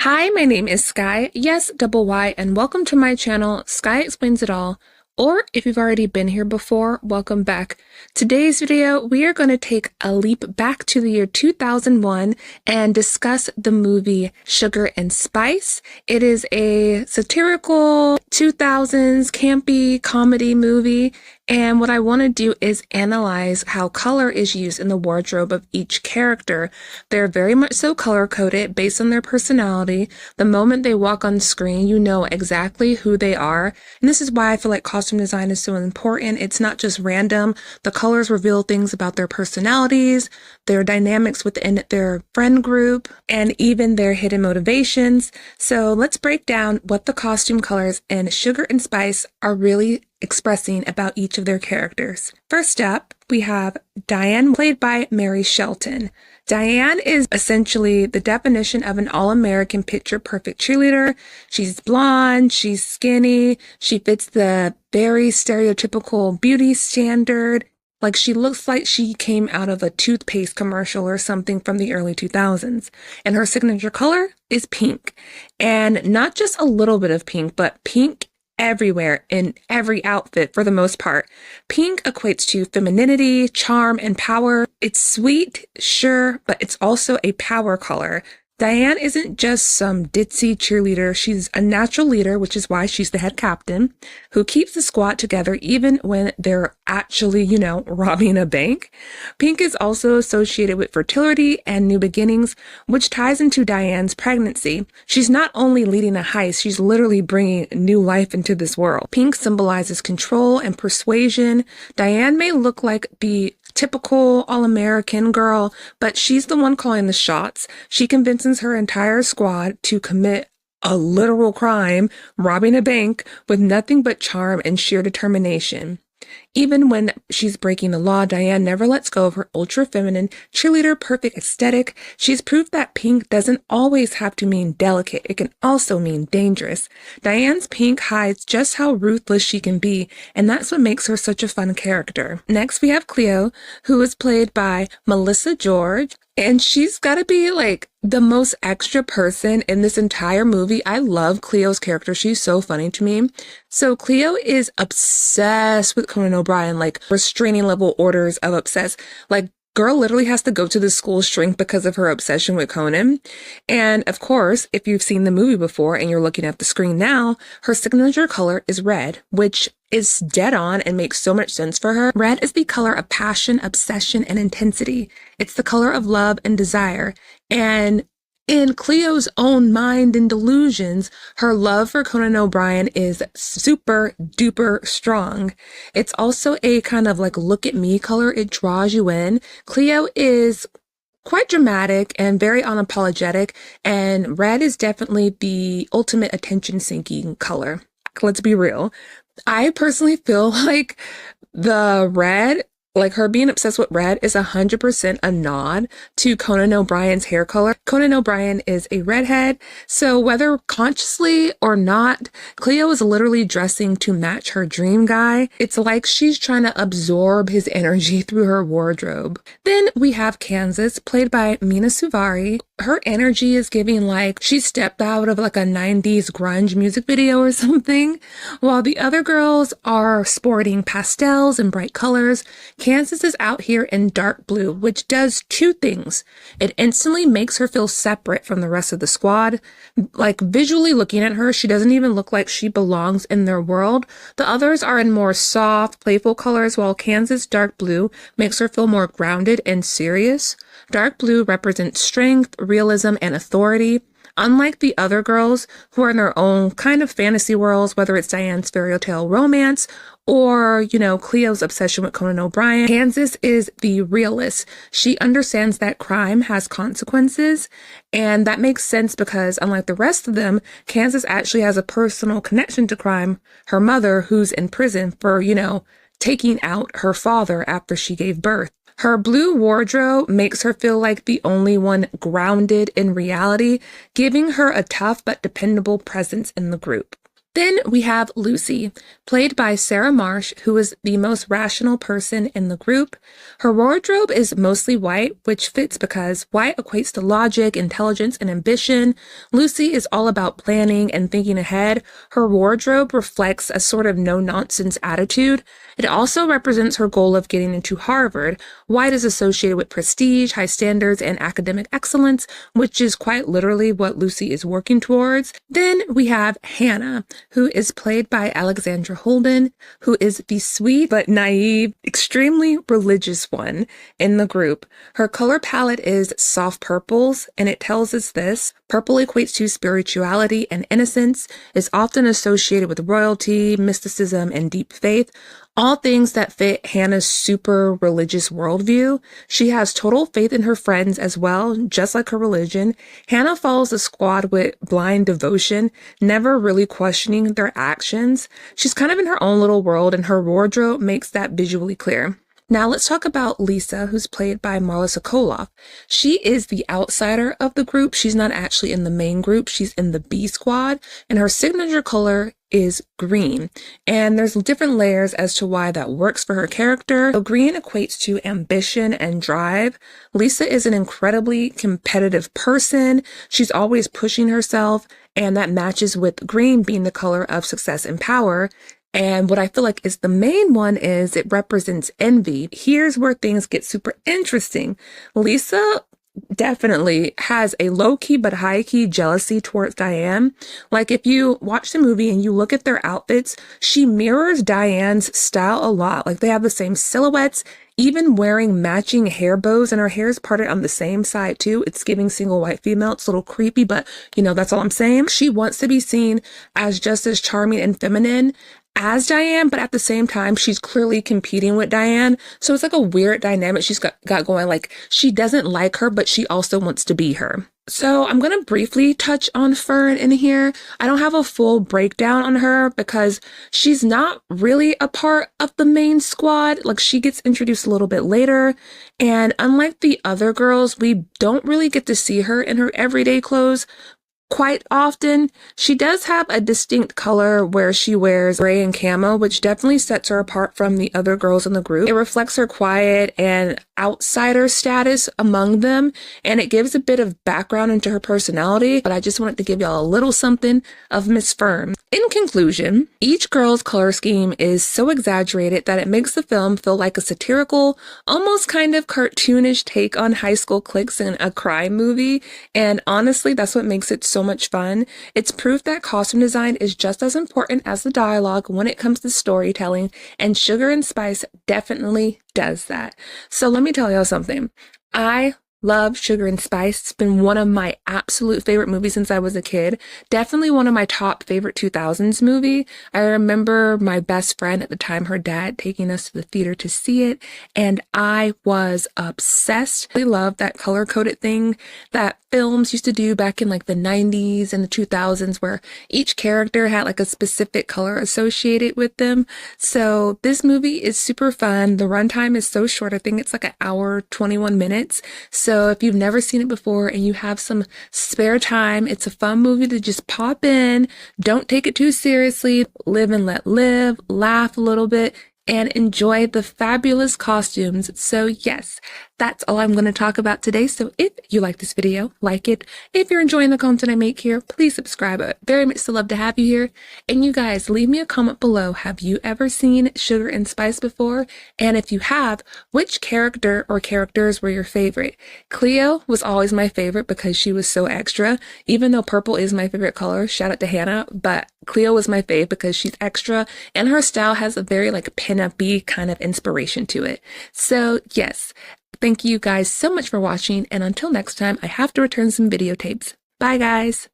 Hi, my name is Skyy, yes, double Y, and welcome to my channel, Skyy Explains It All. Or if you've already been here before, welcome back. Today's video, we are going to take a leap back to the year 2001 and discuss the movie Sugar and Spice. It is a satirical 2000s campy comedy movie, and what I want to do is analyze how color is used in the wardrobe of each character. They're very much so color-coded based on their personality. The moment they walk on screen, you know exactly who they are. And this is why I feel like costume design is so important. It's not just random. The colors reveal things about their personalities, their dynamics within their friend group, and even their hidden motivations. So let's break down what the costume colors in Sugar and Spice are really expressing about each of their characters. First up, we have Diane, played by Mary Shelton. Diane is essentially the definition of an all-American picture-perfect cheerleader. She's blonde, she's skinny, she fits the very stereotypical beauty standard. Like, she looks like she came out of a toothpaste commercial or something from the early 2000s. And her signature color is pink. And not just a little bit of pink, but pink everywhere in every outfit for the most part. Pink equates to femininity, charm, and power. It's sweet, sure, but it's also a power color. Diane isn't just some ditzy cheerleader. She's a natural leader, which is why she's the head captain, who keeps the squad together even when they're actually, robbing a bank. Pink is also associated with fertility and new beginnings, which ties into Diane's pregnancy. She's not only leading a heist, she's literally bringing new life into this world. Pink symbolizes control and persuasion. Diane may look like the typical all-American girl, but she's the one calling the shots. She convinces her entire squad to commit a literal crime, robbing a bank, with nothing but charm and sheer determination. Even when she's breaking the law, Diane never lets go of her ultra-feminine, cheerleader perfect aesthetic. She's proved that pink doesn't always have to mean delicate. It can also mean dangerous. Diane's pink hides just how ruthless she can be, and that's what makes her such a fun character. Next, we have Cleo, who is played by Melissa George. And she's got to be like the most extra person in this entire movie. I love Cleo's character. She's so funny to me. So Cleo is obsessed with Conan O'Brien, like restraining level orders of obsessed. Like, girl literally has to go to the school shrink because of her obsession with Conan. And of course, if you've seen the movie before and you're looking at the screen now, her signature color is red, which is dead on and makes so much sense for her. Red is the color of passion, obsession, and intensity. It's the color of love and desire. And in Cleo's own mind and delusions, her love for Conan O'Brien is super duper strong. It's also a kind of like look at me color. It draws you in. Cleo is quite dramatic and very unapologetic, and red is definitely the ultimate attention-seeking color. Let's be real. I personally feel like the red, like her being obsessed with red, is 100% a nod to Conan O'Brien's hair color. Conan O'Brien is a redhead, so whether consciously or not, Cleo is literally dressing to match her dream guy. It's like she's trying to absorb his energy through her wardrobe. Then we have Kansas, played by Mena Suvari. Her energy is giving like she stepped out of like a 90s grunge music video or something, while the other girls are sporting pastels and bright colors. Kansas is out here in dark blue, which does two things. It instantly makes her feel separate from the rest of the squad. Like, visually looking at her, she doesn't even look like she belongs in their world. The others are in more soft, playful colors, while Kansas' dark blue makes her feel more grounded and serious. Dark blue represents strength, realism, and authority. Unlike the other girls who are in their own kind of fantasy worlds, whether it's Diane's fairy tale romance or, Cleo's obsession with Conan O'Brien, Kansas is the realist. She understands that crime has consequences, and that makes sense because unlike the rest of them, Kansas actually has a personal connection to crime. Her mother, who's in prison for, taking out her father after she gave birth. Her blue wardrobe makes her feel like the only one grounded in reality, giving her a tough but dependable presence in the group. Then we have Lucy, played by Sarah Marsh, who is the most rational person in the group. Her wardrobe is mostly white, which fits because white equates to logic, intelligence, and ambition. Lucy is all about planning and thinking ahead. Her wardrobe reflects a sort of no-nonsense attitude. It also represents her goal of getting into Harvard. White is associated with prestige, high standards, and academic excellence, which is quite literally what Lucy is working towards. Then we have Hannah, who is played by Alexandra Holden, who is the sweet but naive, extremely religious one in the group. Her color palette is soft purples, and it tells us this. Purple equates to spirituality and innocence, is often associated with royalty, mysticism, and deep faith. All things that fit Hannah's super religious worldview. She has total faith in her friends as well, just like her religion. Hannah follows the squad with blind devotion, never really questioning their actions. She's kind of in her own little world, and her wardrobe makes that visually clear. Now let's talk about Lisa, who's played by 𝒖𝒂𝒂𝒓. She is the outsider of the group. She's not actually in the main group. She's in the B squad, and her signature color is green. And there's different layers as to why that works for her character. So green equates to ambition and drive. Lisa is an incredibly competitive person. She's always pushing herself, and that matches with green being the color of success and power. And what I feel like is the main one is it represents envy. Here's where things get super interesting. Lisa definitely has a low-key but high-key jealousy towards Diane. Like, if you watch the movie and you look at their outfits, she mirrors Diane's style a lot. Like, they have the same silhouettes, even wearing matching hair bows, and her hair is parted on the same side too. It's giving single white female. It's a little creepy, but you know, that's all I'm saying. She wants to be seen as just as charming and feminine as Diane, but at the same time, she's clearly competing with Diane. So it's like a weird dynamic she's got going. Like, she doesn't like her, but she also wants to be her. So I'm going to briefly touch on Fern in here. I don't have a full breakdown on her because she's not really a part of the main squad. Like, she gets introduced a little bit later. And unlike the other girls, we don't really get to see her in her everyday clothes quite often. She does have a distinct color where she wears gray and camo, which definitely sets her apart from the other girls in the group. It reflects her quiet and outsider status among them, and it gives a bit of background into her personality, but I just wanted to give y'all a little something of Miss Fern. In conclusion, each girl's color scheme is so exaggerated that it makes the film feel like a satirical, almost kind of cartoonish take on high school cliques in a crime movie, and honestly, that's what makes it so much fun. It's proof that costume design is just as important as the dialogue when it comes to storytelling, and Sugar and Spice definitely does that. So let me tell y'all something. I love Sugar and Spice. It's been one of my absolute favorite movies since I was a kid. Definitely one of my top favorite 2000s movie. I remember my best friend at the time, her dad, taking us to the theater to see it, and I was obsessed. I love that color-coded thing that films used to do back in like the 90s and the 2000s, where each character had like a specific color associated with them. So this movie is super fun. The runtime is so short. I think it's like an hour, 21 minutes. So if you've never seen it before and you have some spare time, it's a fun movie to just pop in. Don't take it too seriously. Live and let live. Laugh a little bit and enjoy the fabulous costumes. So yes, that's all I'm going to talk about today. So if you like this video, like it. If you're enjoying the content I make here, please subscribe. I'd very much love to have you here. And you guys, leave me a comment below. Have you ever seen Sugar and Spice before? And if you have, which character or characters were your favorite? Cleo was always my favorite because she was so extra. Even though purple is my favorite color, shout out to Hannah, but Cleo was my fave because she's extra and her style has a very like pin-up-y kind of inspiration to it. So yes, thank you guys so much for watching, and until next time, I have to return some videotapes. Bye guys!